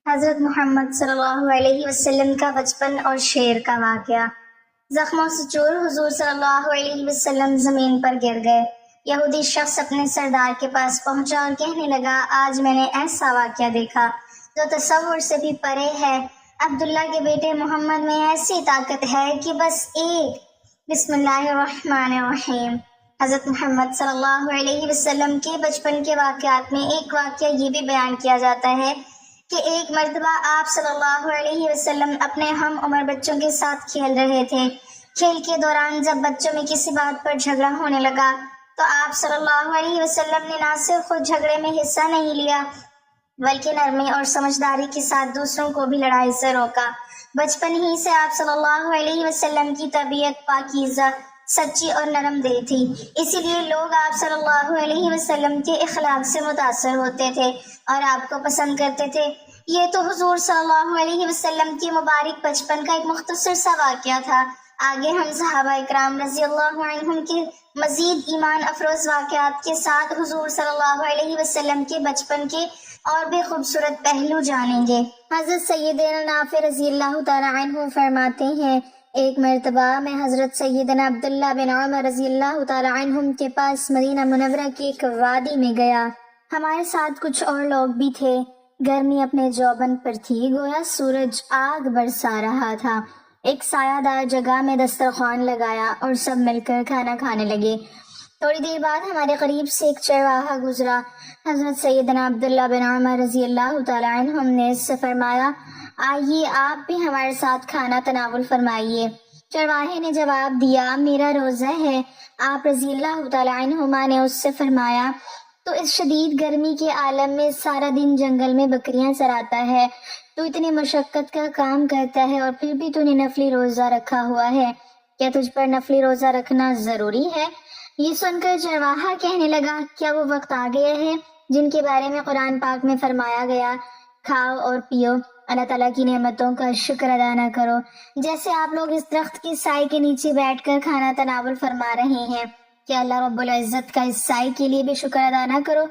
حضرت محمد صلی اللہ علیہ وسلم کا بچپن اور شیر کا واقعہ۔ زخموں سے چور حضور صلی اللہ علیہ وسلم زمین پر گر گئے۔ یہودی شخص اپنے سردار کے پاس پہنچا اور کہنے لگا، آج میں نے ایسا واقعہ دیکھا جو تصور سے بھی پرے ہے۔ عبداللہ کے بیٹے محمد میں ایسی طاقت ہے کہ بس ایک بسم اللہ الرحمن الرحیم۔ حضرت محمد صلی اللہ علیہ وسلم کے بچپن کے واقعات میں ایک واقعہ یہ بھی بیان کیا جاتا ہے کہ ایک مرتبہ آپ صلی اللہ علیہ وسلم اپنے ہم عمر بچوں کے ساتھ کھیل رہے تھے۔ کھیل کے دوران جب بچوں میں کسی بات پر جھگڑا ہونے لگا تو آپ صلی اللہ علیہ وسلم نے نہ صرف خود جھگڑے میں حصہ نہیں لیا بلکہ نرمی اور سمجھداری کے ساتھ دوسروں کو بھی لڑائی سے روکا۔ بچپن ہی سے آپ صلی اللہ علیہ وسلم کی طبیعت پاکیزہ، سچی اور نرم دل تھی، اسی لیے لوگ آپ صلی اللہ علیہ وسلم کے اخلاق سے متاثر ہوتے تھے اور آپ کو پسند کرتے تھے۔ یہ تو حضور صلی اللہ علیہ وسلم کے مبارک بچپن کا ایک مختصر سا واقعہ تھا۔ آگے ہم صحابہ اکرام رضی اللہ عنہم کے مزید ایمان افروز واقعات کے ساتھ حضور صلی اللہ علیہ وسلم کے بچپن کے اور بھی خوبصورت پہلو جانیں گے۔ حضرت سیدنا نافع رضی اللہ تعالی عنہ فرماتے ہیں، ایک مرتبہ میں حضرت سیدنا عبداللہ بن عمر رضی اللہ تعالی عنہم کے پاس مدینہ منورہ کی ایک وادی میں گیا۔ ہمارے ساتھ کچھ اور لوگ بھی تھے۔ گرمی اپنے جوبن پر تھی، گویا سورج آگ برسا رہا تھا۔ ایک سایہ دار جگہ میں دسترخوان لگایا اور سب مل کر کھانا کھانے لگے۔ تھوڑی دیر بعد ہمارے قریب سے ایک چرواہا گزرا۔ حضرت سیدنا عبداللہ بن عمر رضی اللہ تعالی عنہم نے اس سے فرمایا، آئیے آپ بھی ہمارے ساتھ کھانا تناول فرمائیے۔ چرواہے نے جواب دیا، میرا روزہ ہے۔ آپ رضی اللہ تعالی عنہما نے اس سے فرمایا، تو اس شدید گرمی کے عالم میں سارا دن جنگل میں بکریاں چراتا ہے، تو اتنی مشقت کا کام کرتا ہے اور پھر بھی تو نے نفلی روزہ رکھا ہوا ہے، کیا تجھ پر نفلی روزہ رکھنا ضروری ہے؟ یہ سن کر چرواہا کہنے لگا، کیا وہ وقت آ گیا ہے جن کے بارے میں قرآن پاک میں فرمایا گیا، کھاؤ اور پیو، اللہ تعالیٰ کی نعمتوں کا شکر ادا نہ کرو، جیسے آپ لوگ اس درخت کے سائے کے نیچے بیٹھ کر کھانا تناول فرما رہے ہیں، کہ اللہ رب العزت کا اس سائے کے لیے بھی شکر ادا نہ کرو۔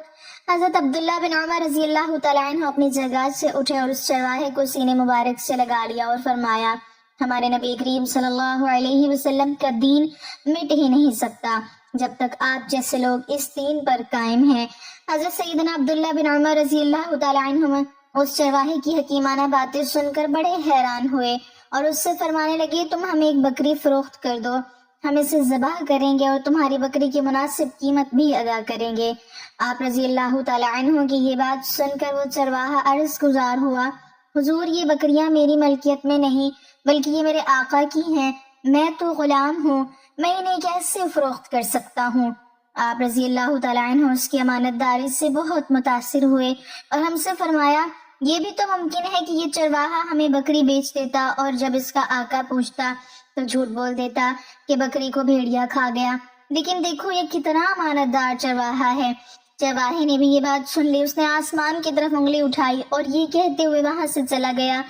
حضرت عبداللہ بن عمر رضی اللہ تعالیٰ عنہ اپنی جگہ سے اٹھے اور اس چرواہے کو سینے مبارک سے لگا لیا اور فرمایا، ہمارے نبی کریم صلی اللہ علیہ وسلم کا دین مٹ ہی نہیں سکتا جب تک آپ جیسے لوگ اس دین پر قائم ہیں۔ حضرت سیدنا عبداللہ بن عمر رضی اللہ تعالیٰ عنہ اس چرواہے کی حکیمانہ باتیں سن کر بڑے حیران ہوئے اور اس سے فرمانے لگے، تم ہمیں ایک بکری فروخت کر دو، ہم اسے ذبح کریں گے اور تمہاری بکری کی مناسب قیمت بھی ادا کریں گے۔ آپ رضی اللہ تعالی عنہ کی یہ بات سن کر وہ چرواہا عرض گزار ہوا، حضور یہ بکریاں میری ملکیت میں نہیں بلکہ یہ میرے آقا کی ہیں، میں تو غلام ہوں، میں انہیں کیسے فروخت کر سکتا ہوں؟ آپ رضی اللہ تعالی عنہ اس کی امانت داری سے بہت متاثر ہوئے اور ہم سے فرمایا، یہ بھی تو ممکن ہے کہ یہ چرواہا ہمیں بکری بیچ دیتا اور جب اس کا آقا پوچھتا تو جھوٹ بول دیتا کہ بکری کو بھیڑیا کھا گیا، لیکن دیکھو یہ کتنا امانت دار چرواہا ہے۔ چرواہے نے بھی یہ بات سن لی، اس نے آسمان کی طرف انگلی اٹھائی اور یہ کہتے ہوئے وہاں سے چلا گیا،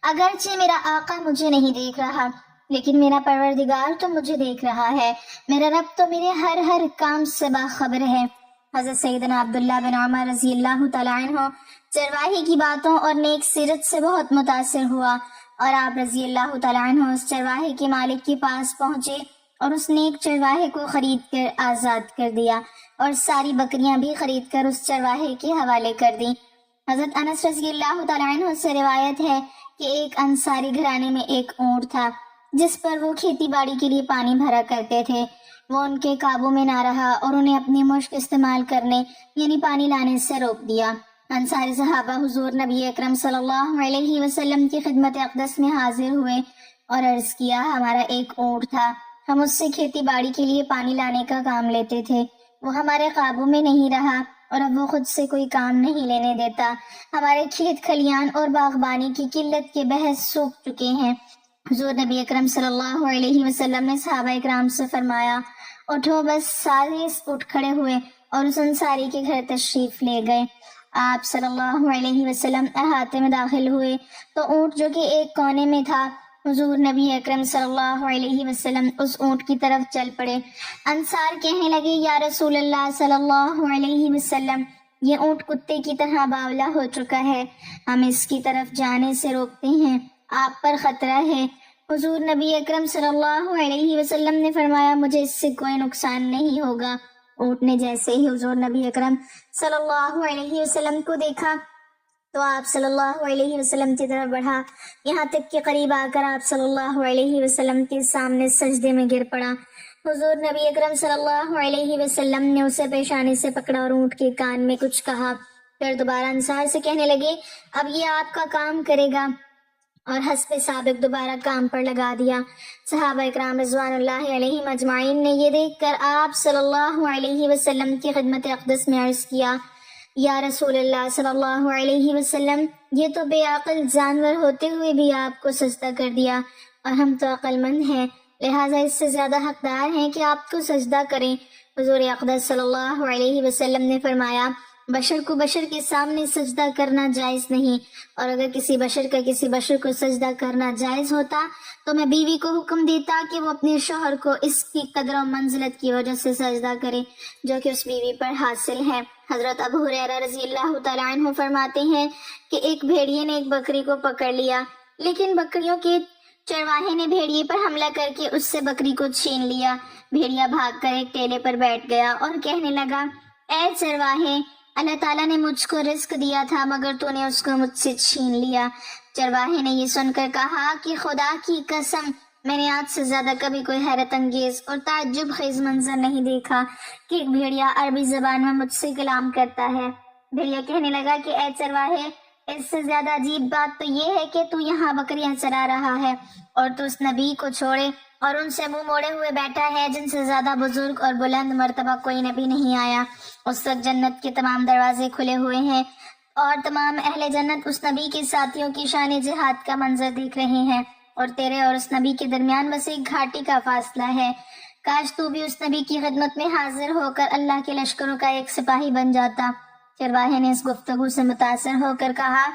اگرچہ میرا آقا مجھے نہیں دیکھ رہا لیکن میرا پروردگار تو مجھے دیکھ رہا ہے، میرا رب تو میرے ہر کام سے باخبر ہے۔ حضرت سیدنا عبداللہ بن عمر رضی اللہ تعالیٰ عنہ چرواہے کی باتوں اور نیک سیرت سے بہت متاثر ہوا اور آپ رضی اللہ تعالیٰ عنہ اس چرواہے کے مالک کے پاس پہنچے اور اس نیک چرواہے کو خرید کر آزاد کر دیا اور ساری بکریاں بھی خرید کر اس چرواہے کے حوالے کر دی۔ حضرت انس رضی اللہ تعالیٰ عنہ سے روایت ہے کہ ایک انصاری گھرانے میں ایک اونٹ تھا جس پر وہ کھیتی باڑی کے لیے پانی بھرا کرتے تھے۔ وہ ان کے قابو میں نہ رہا اور انہیں اپنی مشک استعمال کرنے یعنی پانی لانے سے روک دیا۔ انصاری صحابہ حضور نبی اکرم صلی اللہ علیہ وسلم کی خدمت اقدس میں حاضر ہوئے اور عرض کیا، ہمارا ایک اونٹ تھا، ہم اس سے کھیتی باڑی کے لیے پانی لانے کا کام لیتے تھے، وہ ہمارے قابو میں نہیں رہا اور اب وہ خود سے کوئی کام نہیں لینے دیتا، ہمارے کھیت کھلیان اور باغبانی کی قلت کے بحث سوکھ چکے ہیں۔ حضور نبی اکرم صلی اللہ علیہ وسلم نے صحابہ اکرام سے فرمایا، اٹھو، بس سارے اٹھ کھڑے ہوئے اور اس انصاری کے گھر تشریف لے گئے۔ آپ صلی اللہ علیہ وسلم احاطے میں داخل ہوئے تو اونٹ جو کہ ایک کونے میں تھا، حضور نبی اکرم صلی اللہ علیہ وسلم اس اونٹ کی طرف چل پڑے۔ انصار کہنے لگے، یا رسول اللہ صلی اللہ علیہ وسلم، یہ اونٹ کتے کی طرح باولا ہو چکا ہے، ہم اس کی طرف جانے سے روکتے ہیں، آپ پر خطرہ ہے۔ حضور نبی اکرم صلی اللہ علیہ وسلم نے فرمایا مجھے اس سے کوئی نقصان نہیں ہوگا۔ اونٹ نے جیسے ہی حضور نبی اکرم صلی اللہ علیہ وسلم کو دیکھا تو آپ صلی اللہ علیہ وسلم کی طرف بڑھا، یہاں تک کہ قریب آ کر آپ صلی اللہ علیہ وسلم کے سامنے سجدے میں گر پڑا۔ حضور نبی اکرم صلی اللہ علیہ وسلم نے اسے پیشانی سے پکڑا اور اونٹ کے کان میں کچھ کہا، پھر دوبارہ انصار سے کہنے لگے اب یہ آپ کا کام کرے گا، اور حسب سابق دوبارہ کام پر لگا دیا۔ صحابہ اکرام رضوان اللہ علیہم اجمعین نے یہ دیکھ کر آپ صلی اللہ علیہ وسلم کی خدمت اقدس میں عرض کیا، یا رسول اللہ صلی اللہ علیہ وسلم، یہ تو بے عقل جانور ہوتے ہوئے بھی آپ کو سجدہ کر دیا، اور ہم تو عقل مند ہیں، لہٰذا اس سے زیادہ حقدار ہیں کہ آپ کو سجدہ کریں۔ حضور اقدس صلی اللہ علیہ وسلم نے فرمایا بشر کو بشر کے سامنے سجدہ کرنا جائز نہیں، اور اگر کسی بشر کا کسی بشر کو سجدہ کرنا جائز ہوتا تو میں بیوی کو حکم دیتا کہ وہ اپنے شوہر کو اس کی قدر و منزلت کی وجہ سے سجدہ کرے جو کہ اس بیوی پر حاصل ہے۔ حضرت ابو ہریرہ رضی اللہ تعالیٰ عنہ فرماتے ہیں کہ ایک بھیڑیے نے ایک بکری کو پکڑ لیا، لیکن بکریوں کے چرواہے نے بھیڑیے پر حملہ کر کے اس سے بکری کو چھین لیا۔ بھیڑیا بھاگ کر ایک ٹیلے پر بیٹھ گیا اور کہنے لگا اے چرواہے، اللہ تعالیٰ نے مجھ کو رزق دیا تھا مگر تو نے اس کو مجھ سے چھین لیا۔ چرواہے نے یہ سن کر کہا کہ خدا کی قسم میں نے آج سے زیادہ کبھی کوئی حیرت انگیز اور تعجب خیز منظر نہیں دیکھا کہ ایک بھیڑیا عربی زبان میں مجھ سے کلام کرتا ہے۔ بھیڑیا کہنے لگا کہ اے چرواہے، اس سے زیادہ عجیب بات تو یہ ہے کہ تو یہاں بکریاں چرا رہا ہے اور تو اس نبی کو چھوڑے اور ان سے منہ موڑے ہوئے بیٹھا ہے جن سے زیادہ بزرگ اور بلند مرتبہ کوئی نبی نہیں آیا۔ اس وقت جنت کے تمام دروازے کھلے ہوئے ہیں اور تمام اہل جنت اس نبی کے ساتھیوں کی شان جہاد کا منظر دیکھ رہے ہیں، اور تیرے اور اس نبی کے درمیان بس ایک گھاٹی کا فاصلہ ہے۔ کاش تو بھی اس نبی کی خدمت میں حاضر ہو کر اللہ کے لشکروں کا ایک سپاہی بن جاتا۔ چرواہے نے اس گفتگو سے متاثر ہو کر کہا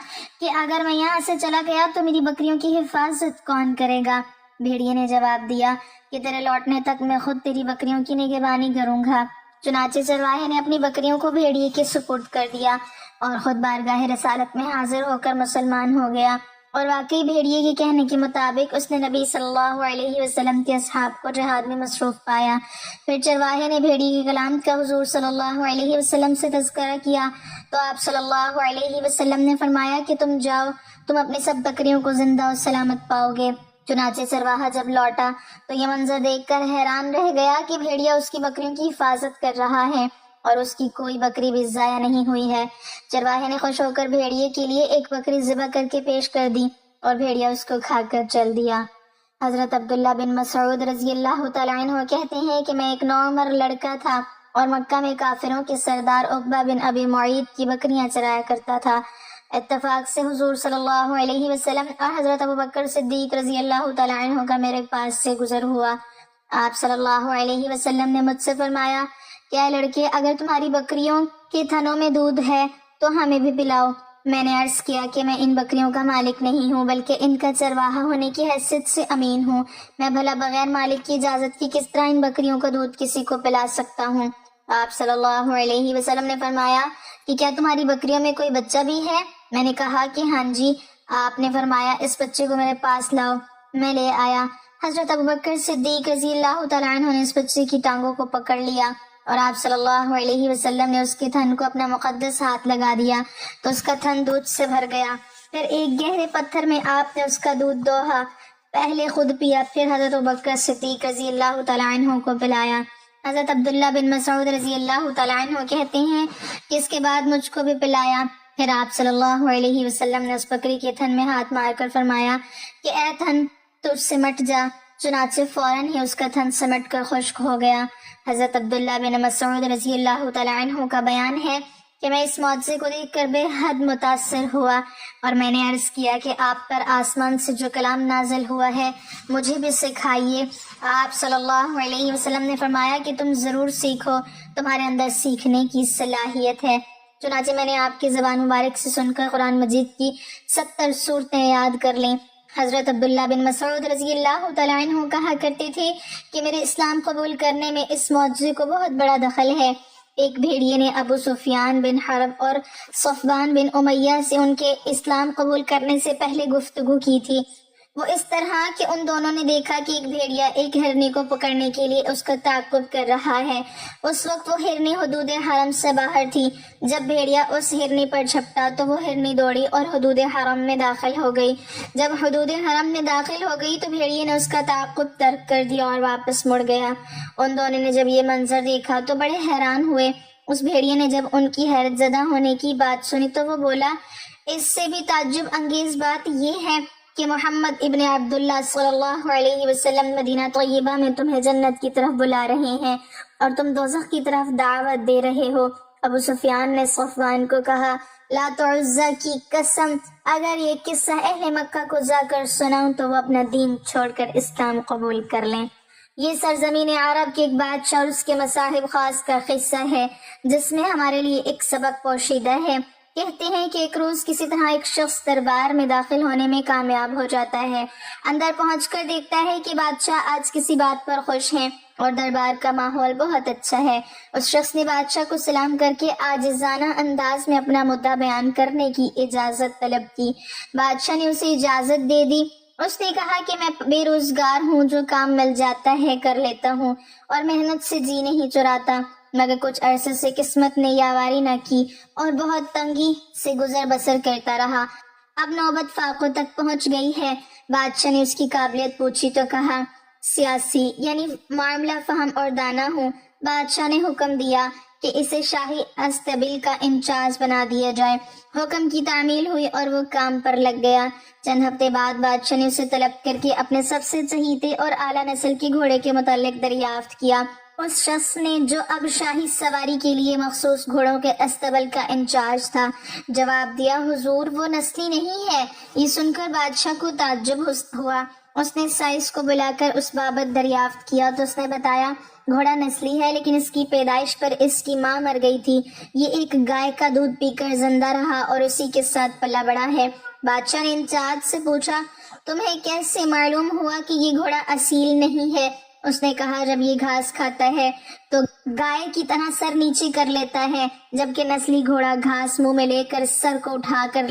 کہ اگر میں یہاں سے چلا گیا تو میری بکریوں کی حفاظت کون کرے گا؟ بھیڑیے نے جواب دیا کہ تیرے لوٹنے تک میں خود تیری بکریوں کی نگہبانی کروں گا۔ چنانچہ چرواہے نے اپنی بکریوں کو بھیڑیے کے سپرد کر دیا اور خود بارگاہ رسالت میں حاضر ہو کر مسلمان ہو گیا، اور واقعی بھیڑیے کے کہنے کے مطابق اس نے نبی صلی اللہ علیہ وسلم کے اصحاب کو جہاد میں مصروف پایا۔ پھر چرواہے نے بھیڑیے کے کلام کا حضور صلی اللہ علیہ وسلم سے تذکرہ کیا تو آپ صلی اللہ علیہ وسلم نے فرمایا کہ تم جاؤ، تم اپنی سب بکریوں کو زندہ اور سلامت پاؤ گے۔ چنانچہ چرواہا جب لوٹا تو یہ منظر دیکھ کر حیران رہ گیا کہ بھیڑیا اس کی بکریوں کی حفاظت کر رہا ہے اور اس کی کوئی بکری بھی ضائع نہیں ہوئی ہے۔ چرواہے نے خوش ہو کر بھیڑیے کے لیے ایک بکری ذبح کر کے پیش کر دی اور بھیڑیا اس کو کھا کر چل دیا۔ حضرت عبداللہ بن مسعود رضی اللہ تعالیٰ عنہ کہتے ہیں کہ میں ایک نوعمر لڑکا تھا اور مکہ میں کافروں کے سردار عقبہ بن ابی معیط کی بکریاں چرایا کرتا تھا۔ اتفاق سے حضور صلی اللہ علیہ وسلم اور حضرت ابوبکر صدیق رضی اللہ تعالیٰ عنہ کا میرے پاس سے گزر ہوا۔ آپ صلی اللہ علیہ وسلم نے مجھ سے فرمایا کہ اے لڑکے، اگر تمہاری بکریوں کے تھنوں میں دودھ ہے تو ہمیں بھی پلاؤ۔ میں نے عرض کیا کہ میں ان بکریوں کا مالک نہیں ہوں بلکہ ان کا چرواہا ہونے کی حیثیت سے امین ہوں، میں بھلا بغیر مالک کی اجازت کی کس طرح ان بکریوں کا دودھ کسی کو پلا سکتا ہوں؟ آپ صلی اللہ علیہ وسلم نے فرمایا کہ کیا تمہاری بکریوں میں کوئی بچہ بھی ہے؟ میں نے کہا کہ ہاں جی۔ آپ نے فرمایا اس بچے کو میرے پاس لاؤ۔ میں لے آیا۔ حضرت ابوبکر صدیق رضی اللہ تعالیٰ عنہ نے اس بچے کی ٹانگوں کو پکڑ لیا اور آپ صلی اللہ علیہ وسلم نے اس کے تھن کو اپنا مقدس ہاتھ لگا دیا تو اس کا تھن دودھ سے بھر گیا۔ پھر ایک گہرے پتھر میں آپ نے اس کا دودھ دوہا، پہلے خود پیا، پھر حضرت ابوبکر صدیق رضی اللہ تعالیٰ عنہ کو پلایا۔ حضرت عبداللہ بن مسعود رضی اللہ تعالیٰ عنہ کہتے ہیں کہ اس کے بعد مجھ کو بھی پلایا۔ پھر آپ صلی اللہ علیہ وسلم نے اس بکری کے تھن میں ہاتھ مار کر فرمایا کہ اے تھن، تو سمٹ جا۔ چنانچہ فوراً ہی اس کا تھن سمٹ کر خشک ہو گیا۔ حضرت عبداللہ بن مسعود رضی اللہ تعالیٰ عنہ کا بیان ہے کہ میں اس معجزے کو دیکھ کر بے حد متاثر ہوا اور میں نے عرض کیا کہ آپ پر آسمان سے جو کلام نازل ہوا ہے مجھے بھی سکھائیے۔ آپ صلی اللہ علیہ وسلم نے فرمایا کہ تم ضرور سیکھو، تمہارے اندر سیکھنے کی صلاحیت ہے۔ چنانچہ میں نے آپ کی زبان مبارک سے سن کر قرآن مجید کی 70 سورتیں یاد کر لیں۔ حضرت عبداللہ بن مسعود رضی اللہ تعالیٰ عنہ کہا کرتے تھے کہ میرے اسلام قبول کرنے میں اس معجزے کو بہت بڑا دخل ہے۔ ایک بھیڑیے نے ابو سفیان بن حرب اور صفوان بن امیہ سے ان کے اسلام قبول کرنے سے پہلے گفتگو کی تھی۔ وہ اس طرح کہ ان دونوں نے دیکھا کہ ایک بھیڑیا ایک ہرنی کو پکڑنے کے لیے اس کا تعاقب کر رہا ہے۔ اس وقت وہ ہرنی حدود حرم سے باہر تھی۔ جب بھیڑیا اس ہرنی پر جھپٹا تو وہ ہرنی دوڑی اور حدود حرم میں داخل ہو گئی۔ جب حدود حرم میں داخل ہو گئی تو بھیڑیے نے اس کا تعاقب ترک کر دیا اور واپس مڑ گیا۔ ان دونوں نے جب یہ منظر دیکھا تو بڑے حیران ہوئے۔ اس بھیڑیے نے جب ان کی حیرت زدہ ہونے کی بات سنی تو وہ بولا، اس سے بھی تعجب انگیز بات یہ ہے کہ محمد ابن عبداللہ صلی اللہ علیہ وسلم مدینہ طیبہ میں تمہیں جنت کی طرف بلا رہے ہیں اور تم دوزخ کی طرف دعوت دے رہے ہو۔ ابو سفیان نے صفوان کو کہا، لات و عزا کی قسم، اگر یہ قصہ اہل مکہ کو جا کر سناؤں تو وہ اپنا دین چھوڑ کر اسلام قبول کر لیں۔ یہ سرزمین عرب کے ایک بادشاہ اور اس کے مصاحب خاص کا قصہ ہے جس میں ہمارے لیے ایک سبق پوشیدہ ہے۔ کہتے ہیں کہ ایک روز کسی طرح ایک شخص دربار میں داخل ہونے میں کامیاب ہو جاتا ہے۔ اندر پہنچ کر دیکھتا ہے کہ بادشاہ آج کسی بات پر خوش ہیں اور دربار کا ماحول بہت اچھا ہے۔ اس شخص نے بادشاہ کو سلام کر کے عاجزانہ انداز میں اپنا مدعا بیان کرنے کی اجازت طلب کی۔ بادشاہ نے اسے اجازت دے دی۔ اس نے کہا کہ میں بے روزگار ہوں، جو کام مل جاتا ہے کر لیتا ہوں اور محنت سے جی نہیں چراتا، مگر کچھ عرصے سے قسمت نے یاواری نہ کی اور بہت تنگی سے گزر بسر کرتا رہا۔ اب نوبت فاقوں تک پہنچ گئی ہے۔ بادشاہ نے اس کی قابلیت پوچھی تو کہا، سیاسی یعنی معاملہ فہم اور دانا ہوں۔ بادشاہ نے حکم دیا کہ اسے شاہی استبل کا انچارج بنا دیا جائے۔ حکم کی تعمیل ہوئی اور وہ کام پر لگ گیا۔ چند ہفتے بعد بادشاہ نے اسے طلب کر کے اپنے سب سے چہیتے اور اعلیٰ نسل کے گھوڑے کے متعلق دریافت کیا۔ اس شخص نے جو اب شاہی سواری کے لیے مخصوص گھوڑوں کے استبل کا انچارج تھا جواب دیا، حضور وہ نسلی نہیں ہے۔ یہ سن کر بادشاہ کو تعجب ہوا۔ اس نے سائس کو بلا کر اس بابت دریافت کیا تو اس نے بتایا، گھوڑا نسلی ہے لیکن اس کی پیدائش پر اس کی ماں مر گئی تھی۔ یہ ایک گائے کا دودھ پی کر زندہ رہا اور اسی کے ساتھ پلا بڑا ہے۔ بادشاہ نے انچارج سے پوچھا، تمہیں کیسے معلوم ہوا کہ یہ گھوڑا اصیل نہیں ہے؟ اس نے کہا، جب یہ گھاس کھاتا ہے تو گائے کی طرح سر نیچے کر لیتا ہے، جبکہ نسلی گھوڑا گھاس منہ میں لے کر سر کو اٹھا کر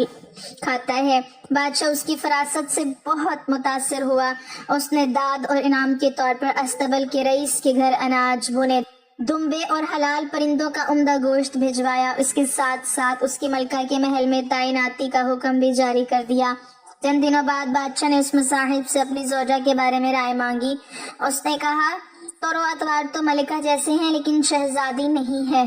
کھاتا ہے۔ بادشاہ اس کی فراست سے بہت متاثر ہوا۔ اس نے داد اور انعام کے طور پر استبل کے رئیس کے گھر اناج، بنے دمبے اور حلال پرندوں کا عمدہ گوشت بھجوایا۔ اس کے ساتھ ساتھ اس کی ملکہ کے محل میں تعیناتی کا حکم بھی جاری کر دیا۔ چند دنوں بعد بادشاہ نے اس مصاحب سے اپنی زوجہ کے بارے میں رائے مانگی۔ اس نے کہا، طور و اطوار تو ملکہ جیسے ہیں لیکن شہزادی نہیں ہے۔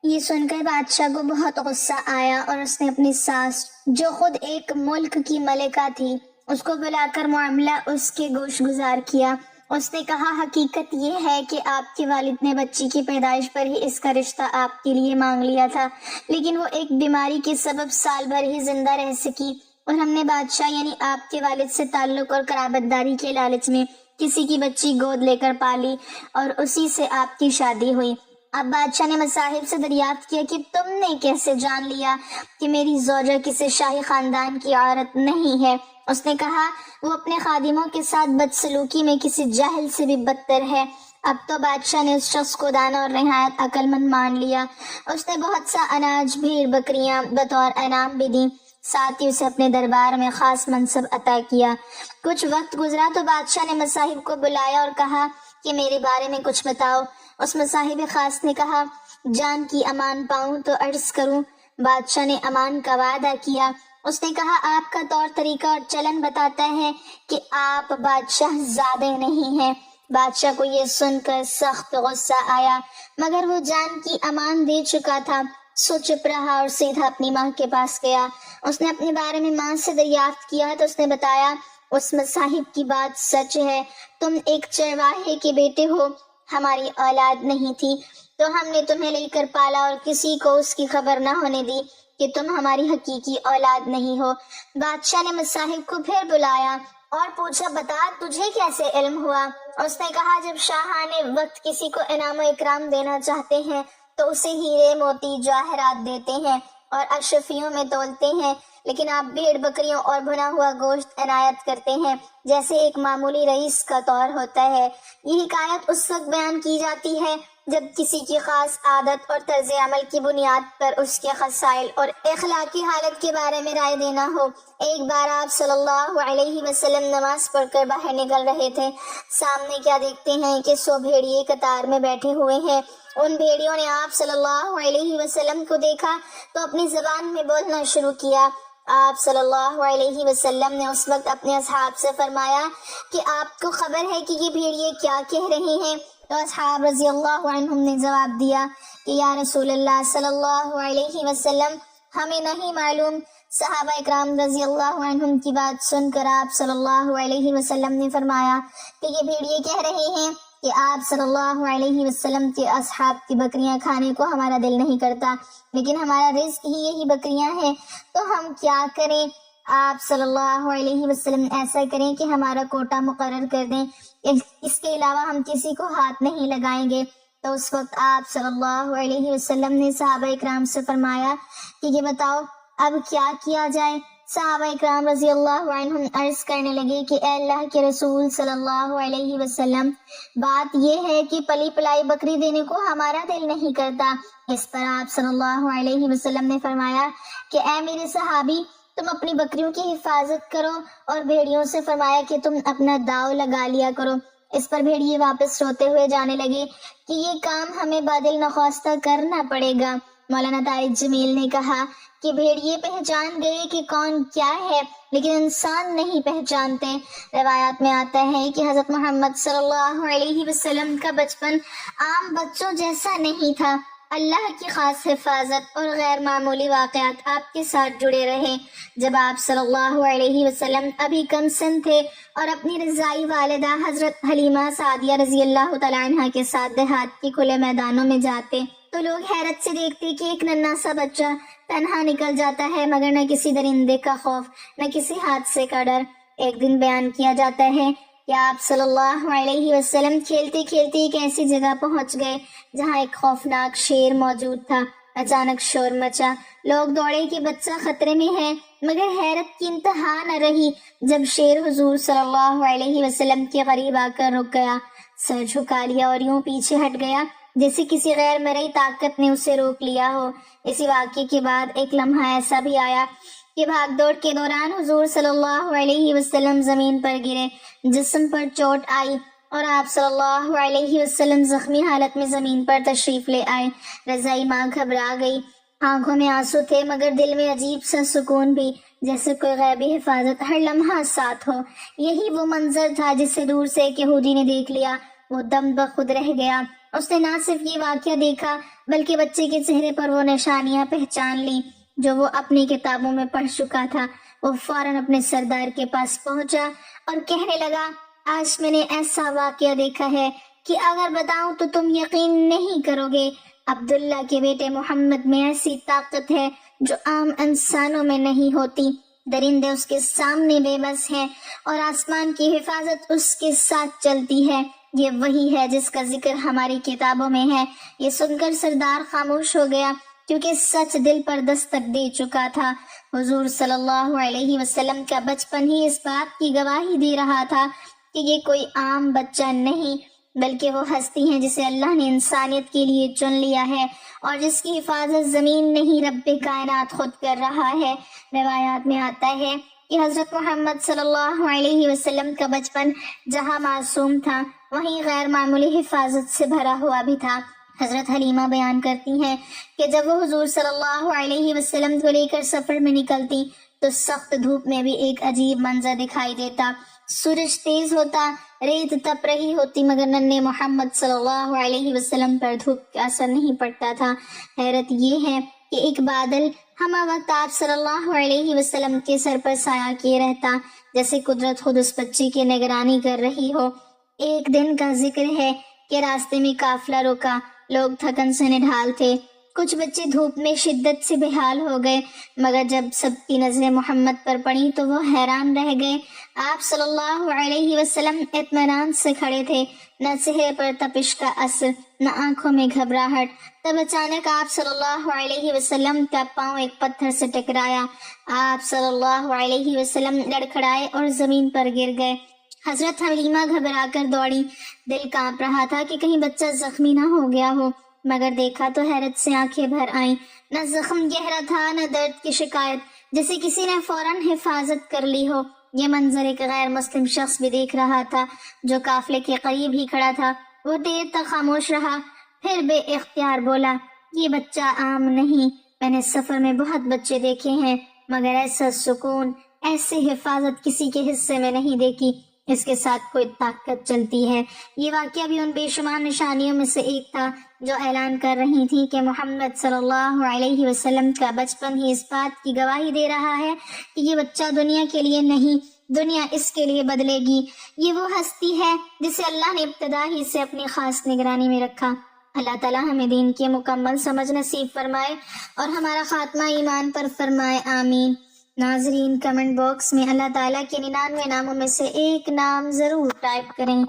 یہ سن کر بادشاہ کو بہت غصہ آیا اور اس نے اپنی ساس، جو خود ایک ملک کی ملکہ تھی، اس کو بلا کر معاملہ اس کے گوش گزار کیا۔ اس نے کہا، حقیقت یہ ہے کہ آپ کے والد نے بچی کی پیدائش پر ہی اس کا رشتہ آپ کے لیے مانگ لیا تھا، لیکن وہ ایک بیماری کے سبب سال بھر ہی زندہ رہ سکی اور ہم نے بادشاہ یعنی آپ کے والد سے تعلق اور قرابت داری کے لالچ میں کسی کی بچی گود لے کر پالی اور اسی سے آپ کی شادی ہوئی۔ اب بادشاہ نے مصاحب سے دریافت کیا کہ تم نے کیسے جان لیا کہ میری زوجہ کسی شاہی خاندان کی عورت نہیں ہے؟ اس نے کہا، وہ اپنے خادموں کے ساتھ بدسلوکی میں کسی جاہل سے بھی بدتر ہے۔ اب تو بادشاہ نے اس شخص کو دانا اور نہایت عقل مند مان لیا۔ اس نے بہت سا اناج، بھیڑ بکریاں بطور انعام بھی دی، ساتھ ہی اسے اپنے دربار میں خاص منصب عطا کیا۔ کچھ وقت گزرا تو بادشاہ نے مصاحب کو بلایا اور کہا کہ میرے بارے میں کچھ بتاؤ۔ اس مصاحب خاص نے کہا، جان کی امان پاؤں تو عرض کروں۔ بادشاہ نے امان کا وعدہ کیا۔ اس نے کہا، آپ کا طور طریقہ اور چلن بتاتا ہے کہ آپ بادشاہ زادے نہیں ہیں۔ بادشاہ کو یہ سن کر سخت غصہ آیا، مگر وہ جان کی امان دے چکا تھا، سو چپ رہا اور سیدھا اپنی ماں کے پاس گیا۔ اس نے اپنے بارے میں ماں سے دریافت کیا تو اس نے بتایا، اس مصاحب کی بات سچ ہے، تم ایک چرواہے کے بیٹے ہو، ہماری اولاد نہیں تھی تو ہم نے تمہیں لے کر پالا اور کسی کو اس کی خبر نہ ہونے دی کہ تم ہماری حقیقی اولاد نہیں ہو۔ بادشاہ نے مصاحب کو پھر بلایا اور پوچھا، بتا تجھے کیسے علم ہوا؟ اس نے کہا، جب شاہانے وقت کسی کو انعام و اکرام دینا چاہتے ہیں تو اسے ہیرے موتی جواہرات دیتے ہیں اور اشرفیوں میں تولتے ہیں، لیکن آپ بھیڑ بکریوں اور بھنا ہوا گوشت عنایت کرتے ہیں جیسے ایک معمولی رئیس کا طور ہوتا ہے۔ یہ حکایت اس وقت بیان کی جاتی ہے جب کسی کی خاص عادت اور طرز عمل کی بنیاد پر اس کے خصائل اور اخلاقی حالت کے بارے میں رائے دینا ہو۔ ایک بار آپ صلی اللہ علیہ وسلم نماز پڑھ کر باہر نکل رہے تھے۔ سامنے کیا دیکھتے ہیں کہ 100 بھیڑیے قطار میں بیٹھے ہوئے ہیں۔ ان بھیڑیوں نے آپ صلی اللہ علیہ وسلم کو دیکھا تو اپنی زبان میں بولنا شروع کیا۔ آپ صلی اللہ علیہ وسلم نے اس وقت اپنے اصحاب سے فرمایا کہ آپ کو خبر ہے کہ یہ بھیڑیے کیا کہہ رہے ہیں؟ تو اصحاب رضی اللہ عنہم نے جواب دیا کہ یا رسول اللہ صلی اللہ علیہ وسلم، ہمیں نہیں معلوم۔ صحابہ اکرام رضی اللہ عنہم کی بات سن کر آپ صلی اللہ علیہ وسلم نے فرمایا کہ یہ بھیڑیے کہہ رہے ہیں کہ آپ صلی اللہ علیہ وسلم کے اصحاب کی بکریاں کھانے کو ہمارا دل نہیں کرتا، لیکن ہمارا رزق ہی یہی بکریاں ہیں، تو ہم کیا کریں؟ آپ صلی اللہ علیہ وسلم ایسا کریں کہ ہمارا کوٹا مقرر کر دیں، اس کے علاوہ ہم کسی کو ہاتھ نہیں لگائیں گے۔ تو اس وقت آپ صلی اللہ علیہ وسلم نے صحابہ اکرام سے فرمایا کہ یہ بتاؤ اب کیا کیا جائے؟ صحابہ اکرام رضی اللہ عنہم عرض کرنے لگے کہ اے اللہ کے رسول صلی اللہ علیہ وسلم، بات یہ ہے کہ پلی پلائی بکری دینے کو ہمارا دل نہیں کرتا۔ اس پر آپ صلی اللہ علیہ وسلم نے فرمایا کہ اے میرے صحابی، تم اپنی بکریوں کی حفاظت کرو، اور بھیڑیوں سے فرمایا کہ تم اپنا داؤ لگا لیا کرو۔ اس پر بھیڑیے واپس روتے ہوئے جانے لگے کہ یہ کام ہمیں بادل نخواستہ کرنا پڑے گا۔ مولانا طارق جمیل نے کہا کہ بھیڑیے پہچان گئے کہ کون کیا ہے، لیکن انسان نہیں پہچانتے۔ روایات میں آتا ہے کہ حضرت محمد صلی اللہ علیہ وسلم کا بچپن عام بچوں جیسا نہیں تھا۔ اللہ کی خاص حفاظت اور غیر معمولی واقعات آپ کے ساتھ جڑے رہے۔ جب آپ صلی اللہ علیہ وسلم ابھی کم سن تھے اور اپنی رضائی والدہ حضرت حلیمہ سعدیہ رضی اللہ تعالیٰ عنہ کے ساتھ دیہات کے کھلے میدانوں میں جاتے تو لوگ حیرت سے دیکھتے کہ ایک ننھا سا بچہ تنہا نکل جاتا ہے، مگر نہ کسی درندے کا خوف، نہ کسی حادثے کا ڈر۔ ایک دن بیان کیا جاتا ہے کہ آپ صلی اللہ علیہ وسلم کھیلتے کھیلتے ایک ایسی جگہ پہنچ گئے جہاں ایک خوفناک شیر موجود تھا۔ اچانک شور مچا، لوگ دوڑے کہ بچہ خطرے میں ہے، مگر حیرت کی انتہا نہ رہی جب شیر حضور صلی اللہ علیہ وسلم کے قریب آ کر رک گیا، سر جھکا لیا اور یوں پیچھے ہٹ گیا جیسے کسی غیر مرئی طاقت نے اسے روک لیا ہو۔ اسی واقعے کے بعد ایک لمحہ ایسا بھی آیا کہ بھاگ دوڑ کے دوران حضور صلی اللہ علیہ وسلم زمین پر گرے، جسم پر چوٹ آئی اور آپ صلی اللہ علیہ وسلم زخمی حالت میں زمین پر تشریف لے آئے۔ رضائی ماں گھبرا گئی، آنکھوں میں آنسو تھے مگر دل میں عجیب سا سکون بھی، جیسے کوئی غیبی حفاظت ہر لمحہ ساتھ ہو۔ یہی وہ منظر تھا جسے دور سے ایک یہودی نے دیکھ لیا۔ وہ دم بخود رہ گیا۔ اس نے نہ صرف یہ واقعہ دیکھا بلکہ بچے کے چہرے پر وہ نشانیاں پہچان لی جو وہ اپنی کتابوں میں پڑھ چکا تھا۔ وہ فوراً اپنے سردار کے پاس پہنچا اور کہنے لگا، آج میں نے ایسا واقعہ دیکھا ہے کہ اگر بتاؤں تو تم یقین نہیں کرو گے۔ عبداللہ کے بیٹے محمد میں ایسی طاقت ہے جو عام انسانوں میں نہیں ہوتی۔ درندے اس کے سامنے بے بس ہیں اور آسمان کی حفاظت اس کے ساتھ چلتی ہے۔ یہ وہی ہے جس کا ذکر ہماری کتابوں میں ہے۔ یہ سن کر سردار خاموش ہو گیا کیونکہ سچ دل پر دستک دے چکا تھا۔ حضور صلی اللہ علیہ وسلم کا بچپن ہی اس بات کی گواہی دے رہا تھا کہ یہ کوئی عام بچہ نہیں بلکہ وہ ہستی ہے جسے اللہ نے انسانیت کے لیے چن لیا ہے اور جس کی حفاظت زمین نہیں رب کائنات خود کر رہا ہے۔ روایات میں آتا ہے کہ حضرت محمد صلی اللہ علیہ وسلم کا بچپن جہاں معصوم تھا وہیں غیر معمولی حفاظت سے بھرا ہوا بھی تھا۔ حضرت حلیمہ بیان کرتی ہیں کہ جب وہ حضور صلی اللہ علیہ وسلم کو لے کر سفر میں نکلتی تو سخت دھوپ میں بھی ایک عجیب منظر دکھائی دیتا۔ سورج تیز ہوتا، ریت تپ رہی ہوتی مگر ننھے محمد صلی اللہ علیہ وسلم پر دھوپ کا اثر نہیں پڑتا تھا۔ حیرت یہ ہے کہ ایک بادل ہمہ وقت آپ صلی اللہ علیہ وسلم کے سر پر سایہ کیے رہتا، جیسے قدرت خود اس بچے کی نگرانی کر رہی ہو۔ ایک دن کا ذکر ہے کہ راستے میں قافلہ رکا، لوگ تھکن سے نڈھال تھے، کچھ بچے دھوپ میں شدت سے بحال ہو گئے، مگر جب سب کی نظریں محمد پر پڑی تو وہ حیران رہ گئے۔ آپ صلی اللہ علیہ وسلم اطمینان سے کھڑے تھے، نہ چہرے پر تپش کا اثر، نہ آنکھوں میں گھبراہٹ۔ تب اچانک آپ صلی اللہ علیہ وسلم کا پاؤں ایک پتھر سے ٹکرایا۔ آپ صلی اللہ علیہ وسلم لڑکھڑائے اور زمین پر گر گئے۔ حضرت حلیمہ گھبرا کر دوڑی، دل کانپ رہا تھا کہ کہیں بچہ زخمی نہ ہو گیا ہو، مگر دیکھا تو حیرت سے آنکھیں بھر آئیں۔ نہ زخم گہرا تھا نہ درد کی شکایت، جیسے کسی نے فوراً حفاظت کر لی ہو۔ یہ منظر ایک غیر مسلم شخص بھی دیکھ رہا تھا جو قافلے کے قریب ہی کھڑا تھا۔ وہ دیر تک خاموش رہا، پھر بے اختیار بولا، یہ بچہ عام نہیں، میں نے سفر میں بہت بچے دیکھے ہیں مگر ایسا سکون، ایسی حفاظت کسی کے حصے میں نہیں دیکھی، اس کے ساتھ کوئی طاقت چلتی ہے۔ یہ واقعہ بھی ان بے شمار نشانیوں میں سے ایک تھا جو اعلان کر رہی تھی کہ محمد صلی اللہ علیہ وسلم کا بچپن ہی اس بات کی گواہی دے رہا ہے کہ یہ بچہ دنیا کے لیے نہیں، دنیا اس کے لیے بدلے گی۔ یہ وہ ہستی ہے جسے اللہ نے ابتدا ہی سے اپنی خاص نگرانی میں رکھا۔ اللہ تعالیٰ ہمیں دین کی مکمل سمجھ نصیب فرمائے اور ہمارا خاتمہ ایمان پر فرمائے، آمین۔ ناظرین، کمنٹ باکس میں اللہ تعالیٰ کے 99 ناموں میں سے ایک نام ضرور ٹائپ کریں۔